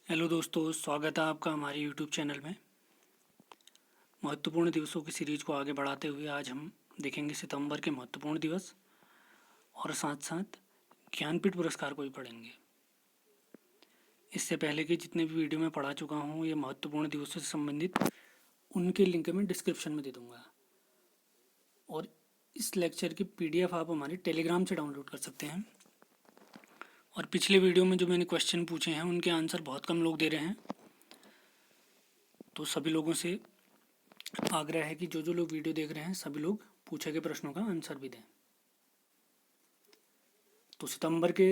Hello दोस्तों, स्वागत है आपका हमारे यूट्यूब चैनल में। महत्वपूर्ण दिवसों की सीरीज को आगे बढ़ाते हुए आज हम देखेंगे सितंबर के महत्वपूर्ण दिवस और साथ साथ ज्ञानपीठ पुरस्कार को भी पढ़ेंगे। इससे पहले के जितने भी वीडियो मैं पढ़ा चुका हूँ ये महत्वपूर्ण दिवसों से संबंधित, उनके लिंक मैं डिस्क्रिप्शन में दे दूँगा। और इस लेक्चर की PDF आप हमारे टेलीग्राम से डाउनलोड कर सकते हैं। और पिछले वीडियो में जो मैंने क्वेश्चन पूछे हैं उनके आंसर बहुत कम लोग दे रहे हैं, तो सभी लोगों से आग्रह है कि जो लोग वीडियो देख रहे हैं सभी लोग पूछे गए प्रश्नों का आंसर भी दें। तो सितंबर के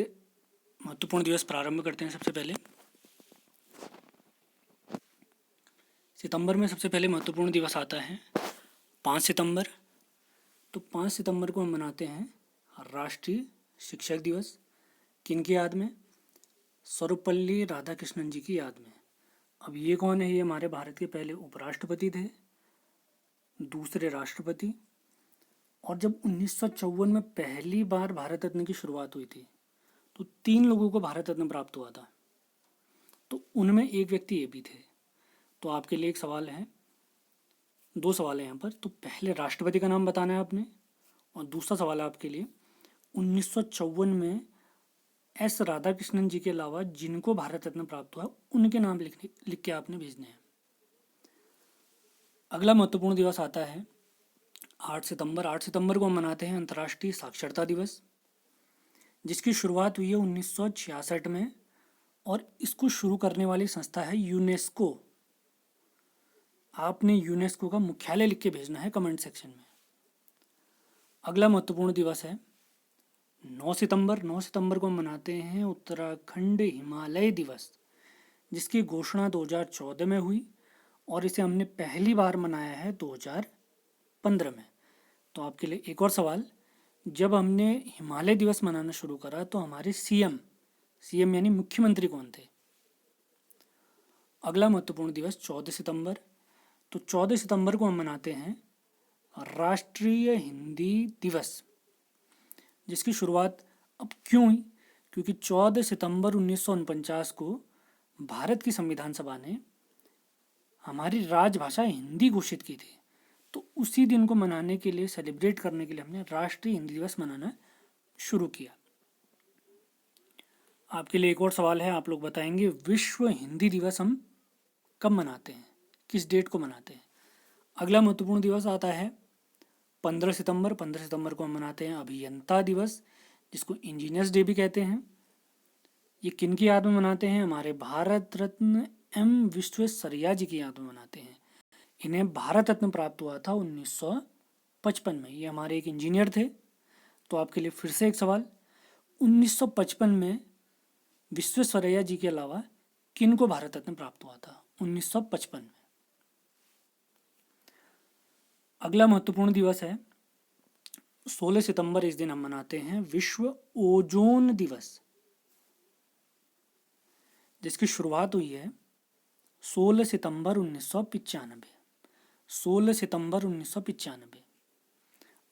महत्वपूर्ण दिवस प्रारंभ करते हैं। सबसे पहले सितंबर में सबसे पहले महत्वपूर्ण दिवस आता है 5 सितंबर। तो 5 सितंबर को हम मनाते हैं राष्ट्रीय शिक्षक दिवस। किनकी याद में? सर्वपल्ली राधाकृष्णन जी की याद में। अब ये कौन है? ये हमारे भारत के पहले उपराष्ट्रपति थे, दूसरे राष्ट्रपति। और जब 1954 में पहली बार भारत रत्न की शुरुआत हुई थी तो 3 लोगों को भारत रत्न प्राप्त हुआ था, तो उनमें एक व्यक्ति ये भी थे। तो आपके लिए एक सवाल है, 2 सवाल है यहाँ पर। तो पहले राष्ट्रपति का नाम बताना है आपने, और दूसरा सवाल है आपके लिए 1954 में एस राधाकृष्णन जी के अलावा जिनको भारत रत्न प्राप्त हुआ उनके नाम लिख के आपने भेजने हैं। अगला महत्वपूर्ण दिवस आता है 8 सितंबर। 8 सितंबर को हम मनाते हैं अंतर्राष्ट्रीय साक्षरता दिवस, जिसकी शुरुआत हुई है 1966 में। और इसको शुरू करने वाली संस्था है यूनेस्को। आपने यूनेस्को का मुख्यालय लिख के भेजना है कमेंट सेक्शन में। अगला महत्वपूर्ण दिवस है 9 सितंबर। 9 सितंबर को हम मनाते हैं उत्तराखंड हिमालय दिवस, जिसकी घोषणा 2014 में हुई और इसे हमने पहली बार मनाया है 2015 में। तो आपके लिए एक और सवाल, जब हमने हिमालय दिवस मनाना शुरू करा तो हमारे सीएम यानी मुख्यमंत्री कौन थे? अगला महत्वपूर्ण दिवस 14 सितंबर। तो 14 सितंबर को हम मनाते हैं राष्ट्रीय हिंदी दिवस, जिसकी शुरुआत अब क्यों हुई? क्योंकि 14 सितंबर 1949 को भारत की संविधान सभा ने हमारी राजभाषा हिंदी घोषित की थी। तो उसी दिन को मनाने के लिए, सेलिब्रेट करने के लिए हमने राष्ट्रीय हिंदी दिवस मनाना शुरू किया। आपके लिए एक और सवाल है, आप लोग बताएंगे विश्व हिंदी दिवस हम कब मनाते हैं, किस डेट को मनाते हैं? अगला महत्वपूर्ण दिवस आता है 15 सितंबर। 15 सितंबर को हम मनाते हैं अभियंता दिवस, जिसको इंजीनियर्स डे भी कहते हैं। ये किन की याद में मनाते हैं? हमारे भारत रत्न विश्वेश्वरैया जी की याद में मनाते हैं। इन्हें भारत रत्न प्राप्त हुआ था 1955 में। ये हमारे एक इंजीनियर थे। तो आपके लिए फिर से एक सवाल, 1955 में विश्वेश्वरैया जी के अलावा किन को भारत रत्न प्राप्त हुआ था 1955 में? अगला महत्वपूर्ण दिवस है 16 सितंबर। इस दिन हम मनाते हैं विश्व ओजोन दिवस, जिसकी शुरुआत हुई है 16 सितंबर 1995। 16 सितंबर 1995।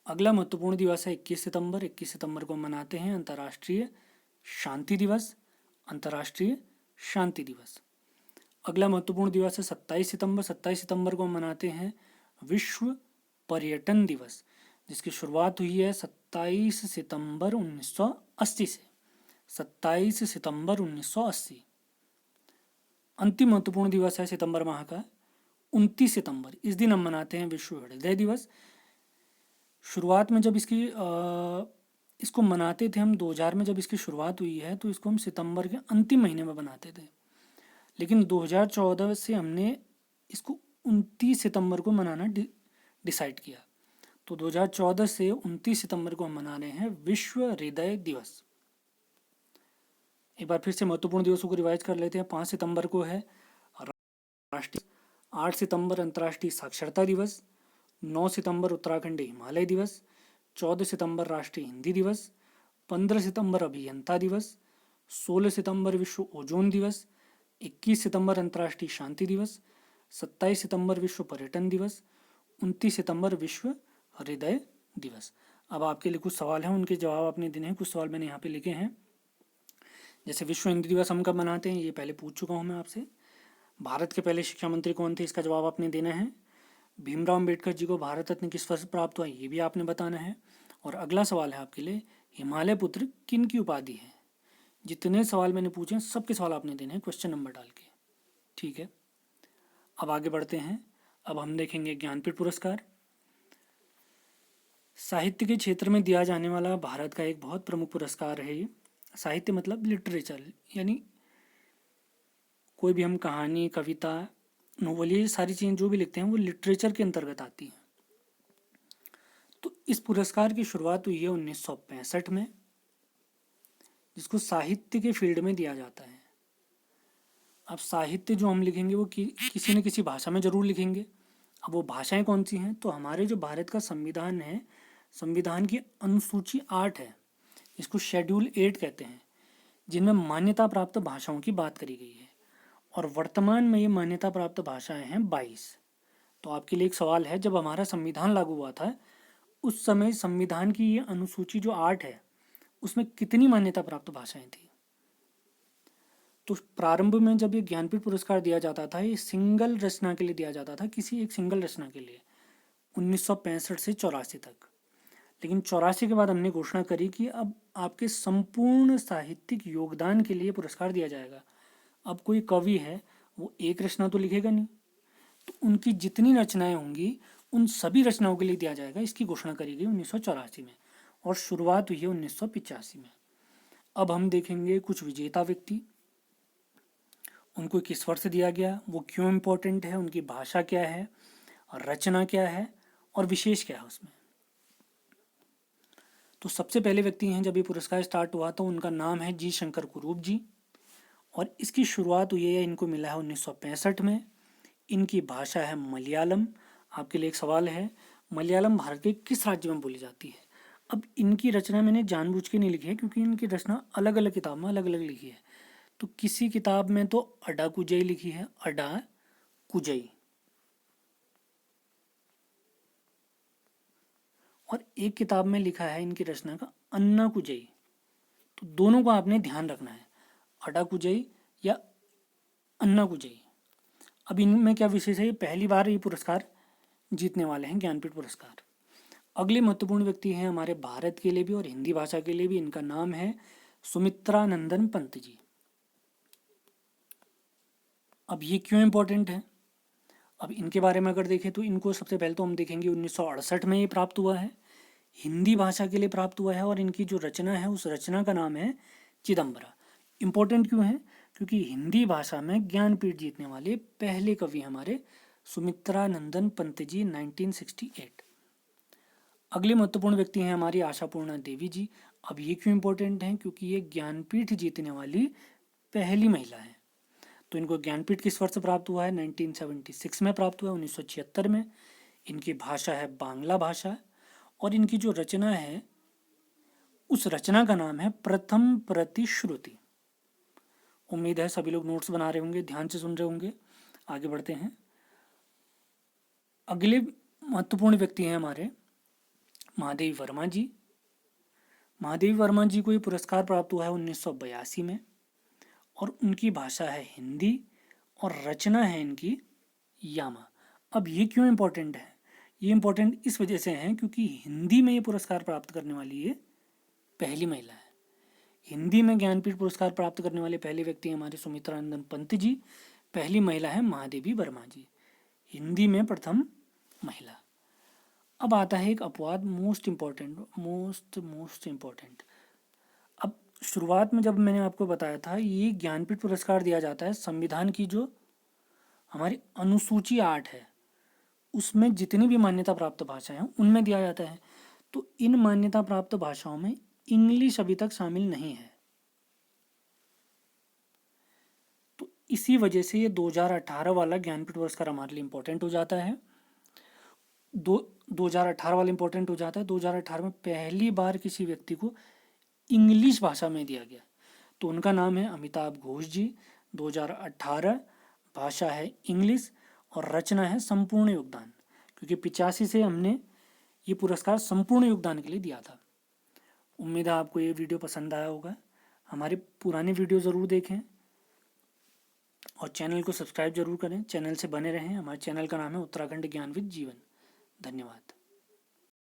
अगला महत्वपूर्ण दिवस है 21 सितंबर। 21 सितंबर को मनाते हैं अंतर्राष्ट्रीय शांति दिवस। अंतर्राष्ट्रीय शांति दिवस। अगला महत्वपूर्ण दिवस है 27 सितंबर। 27 सितंबर को मनाते हैं विश्व पर्यटन दिवस, जिसकी शुरुआत हुई है 27 सितंबर 1980 से। 27 सितंबर 1980। अंतिम महत्वपूर्ण दिवस है सितंबर माह का 29 सितंबर। इस दिन हम मनाते हैं विश्व हृदय दिवस। शुरुआत में जब इसको मनाते थे हम 2000 में, जब इसकी शुरुआत हुई है तो इसको हम सितंबर के अंतिम महीने में बनाते थे, लेकिन 2014 से हमने इसको 29 सितंबर को मनाना डिसाइड किया। तो 2014 से 29 सितंबर को हम मना रहे हैं विश्व हृदय दिवस। एक बार फिर से महत्वपूर्ण दिवसों को रिवाइज कर लेते हैं। 5 सितंबर को है राष्ट्रीय, 8 सितंबर अंतर्राष्ट्रीय साक्षरता दिवस, 9 सितंबर उत्तराखंड हिमालय दिवस, 14 सितंबर राष्ट्रीय हिंदी दिवस, 15 सितंबर अभियंता दिवस, 16 सितंबर विश्व ओजोन दिवस, 21 सितंबर अंतर्राष्ट्रीय शांति दिवस, 27 सितंबर विश्व पर्यटन दिवस, 29 सितंबर विश्व हृदय दिवस। अब आपके लिए कुछ सवाल हैं, उनके जवाब आपने देने हैं। कुछ सवाल मैंने यहाँ पे लिखे हैं। जैसे विश्व हिंदी दिवस हम कब मनाते हैं, ये पहले पूछ चुका हूँ मैं आपसे। भारत के पहले शिक्षा मंत्री कौन थे, इसका जवाब आपने देना है। भीमराव अम्बेडकर जी को भारत रत्न किस वर्ष प्राप्त हुआ, ये भी आपने बताना है। और अगला सवाल है आपके लिए, हिमालय पुत्र किन की उपाधि है। जितने सवाल मैंने पूछे हैं सबके सवाल आपने देने हैं क्वेश्चन नंबर डाल के, ठीक है। अब आगे बढ़ते हैं। अब हम देखेंगे ज्ञानपीठ पुरस्कार। साहित्य के क्षेत्र में दिया जाने वाला भारत का एक बहुत प्रमुख पुरस्कार है ये। साहित्य मतलब लिटरेचर, यानी कोई भी हम कहानी, कविता, नोवेल, ये सारी चीज़ें जो भी लिखते हैं वो लिटरेचर के अंतर्गत आती हैं। तो इस पुरस्कार की शुरुआत हुई है 1965 में, जिसको साहित्य के फील्ड में दिया जाता है। अब साहित्य जो हम लिखेंगे वो किसी न किसी भाषा में जरूर लिखेंगे। अब वो भाषाएं कौन सी हैं, तो हमारे जो भारत का संविधान है, संविधान की अनुसूची 8 है, इसको शेड्यूल 8 कहते हैं, जिनमें मान्यता प्राप्त भाषाओं की बात करी गई है। और वर्तमान में ये मान्यता प्राप्त भाषाएं हैं 22। तो आपके लिए एक सवाल है, जब हमारा संविधान लागू हुआ था उस समय संविधान की ये अनुसूची जो 8 है उसमें कितनी मान्यता प्राप्त भाषाएं थी। तो प्रारंभ में जब ये ज्ञानपीठ पुरस्कार दिया जाता था, ये सिंगल रचना के लिए दिया जाता था, किसी एक सिंगल रचना के लिए, 1965 से 84 तक। लेकिन 84 के बाद हमने घोषणा करी कि अब आपके संपूर्ण साहित्यिक योगदान के लिए पुरस्कार दिया जाएगा। अब कोई कवि है वो एक रचना तो लिखेगा नहीं, तो उनकी जितनी रचनाएं होंगी उन सभी रचनाओं के लिए दिया जाएगा। इसकी घोषणा करी गई 1984 में और शुरुआत हुई है 1985 में। अब हम देखेंगे कुछ विजेता व्यक्ति, उनको किस वर्ष दिया गया, वो क्यों इम्पोर्टेंट है, उनकी भाषा क्या है, रचना क्या है और विशेष क्या है उसमें। तो सबसे पहले व्यक्ति हैं, जब ये पुरस्कार स्टार्ट हुआ तो उनका नाम है जी शंकर कुरूप जी, और इसकी शुरुआत हुई है, इनको मिला है 1965 में। इनकी भाषा है मलयालम। आपके लिए एक सवाल है, मलयालम भारत के किस राज्य में बोली जाती है। अब इनकी रचना मैंने जानबूझ के नहीं लिखी है, क्योंकि इनकी रचना अलग अलग किताब में अलग अलग लिखी है। तो किसी किताब में तो अडा कुजई लिखी है, अडा कुजई, और एक किताब में लिखा है इनकी रचना का अन्ना कुजई। तो दोनों को आपने ध्यान रखना है, अडा कुजई या अन्ना कुजई। अब इनमें क्या विशेष है, ये पहली बार ये पुरस्कार जीतने वाले हैं, ज्ञानपीठ पुरस्कार। अगले महत्वपूर्ण व्यक्ति हैं हमारे भारत के लिए भी और हिंदी भाषा के लिए भी, इनका नाम है सुमित्रा नंदन पंत जी। अब ये क्यों इंपॉर्टेंट है, अब इनके बारे में अगर देखें तो इनको सबसे पहले तो हम देखेंगे 1968 में ये प्राप्त हुआ है, हिंदी भाषा के लिए प्राप्त हुआ है, और इनकी जो रचना है उस रचना का नाम है चिदम्बरा। इंपॉर्टेंट क्यों है, क्योंकि हिंदी भाषा में ज्ञानपीठ जीतने वाले पहले कवि हमारे सुमित्रा नंदन पंत जी, 1968। अगले महत्वपूर्ण व्यक्ति हैं हमारी आशापूर्णा देवी जी। अब ये क्यों इंपॉर्टेंट हैं, क्योंकि ये ज्ञानपीठ जीतने वाली पहली महिला है। तो इनको ज्ञानपीठ किस वर्ष प्राप्त हुआ है, 1976 में प्राप्त हुआ है, 1976 में। इनकी भाषा है बांग्ला भाषा, और इनकी जो रचना है उस रचना का नाम है प्रथम प्रतिश्रुति। उम्मीद है सभी लोग नोट्स बना रहे होंगे, ध्यान से सुन रहे होंगे। आगे बढ़ते हैं। अगले महत्वपूर्ण व्यक्ति हैं हमारे महादेवी वर्मा जी। महादेवी वर्मा जी को ये पुरस्कार प्राप्त हुआ है 1982 में, और उनकी भाषा है हिंदी और रचना है इनकी यामा। अब ये क्यों इम्पोर्टेंट है, ये इम्पोर्टेंट इस वजह से है क्योंकि हिंदी में ये पुरस्कार प्राप्त करने वाली ये पहली महिला है। हिंदी में ज्ञानपीठ पुरस्कार प्राप्त करने वाले पहले व्यक्ति हमारे सुमित्रा नंदन पंत जी, पहली महिला है महादेवी वर्मा जी, हिंदी में प्रथम महिला। अब आता है एक अपवाद, मोस्ट इम्पोर्टेंट। अब शुरुआत में जब मैंने आपको बताया था, ये ज्ञानपीठ पुरस्कार दिया जाता है संविधान की जो हमारी अनुसूची 8 है उसमें जितनी भी मान्यता प्राप्त भाषाएं हैं उनमें दिया जाता है। तो इन मान्यता प्राप्त भाषाओं में इंग्लिश अभी तक शामिल नहीं है, तो इसी वजह से ये 2018 वाला ज्ञानपीठ पुरस्कार हमारे लिए इम्पोर्टेंट हो जाता है। 2018 वाला इम्पोर्टेंट हो जाता है। 2018 में पहली बार किसी व्यक्ति को इंग्लिश भाषा में दिया गया, तो उनका नाम है अमिताभ घोष जी। 2018, भाषा है इंग्लिश और रचना है संपूर्ण योगदान, क्योंकि 85 से हमने ये पुरस्कार संपूर्ण योगदान के लिए दिया था। उम्मीद है आपको ये वीडियो पसंद आया होगा। हमारे पुराने वीडियो ज़रूर देखें और चैनल को सब्सक्राइब जरूर करें। चैनल से बने रहें। हमारे चैनल का नाम है उत्तराखंड ज्ञान विद जीवन। धन्यवाद।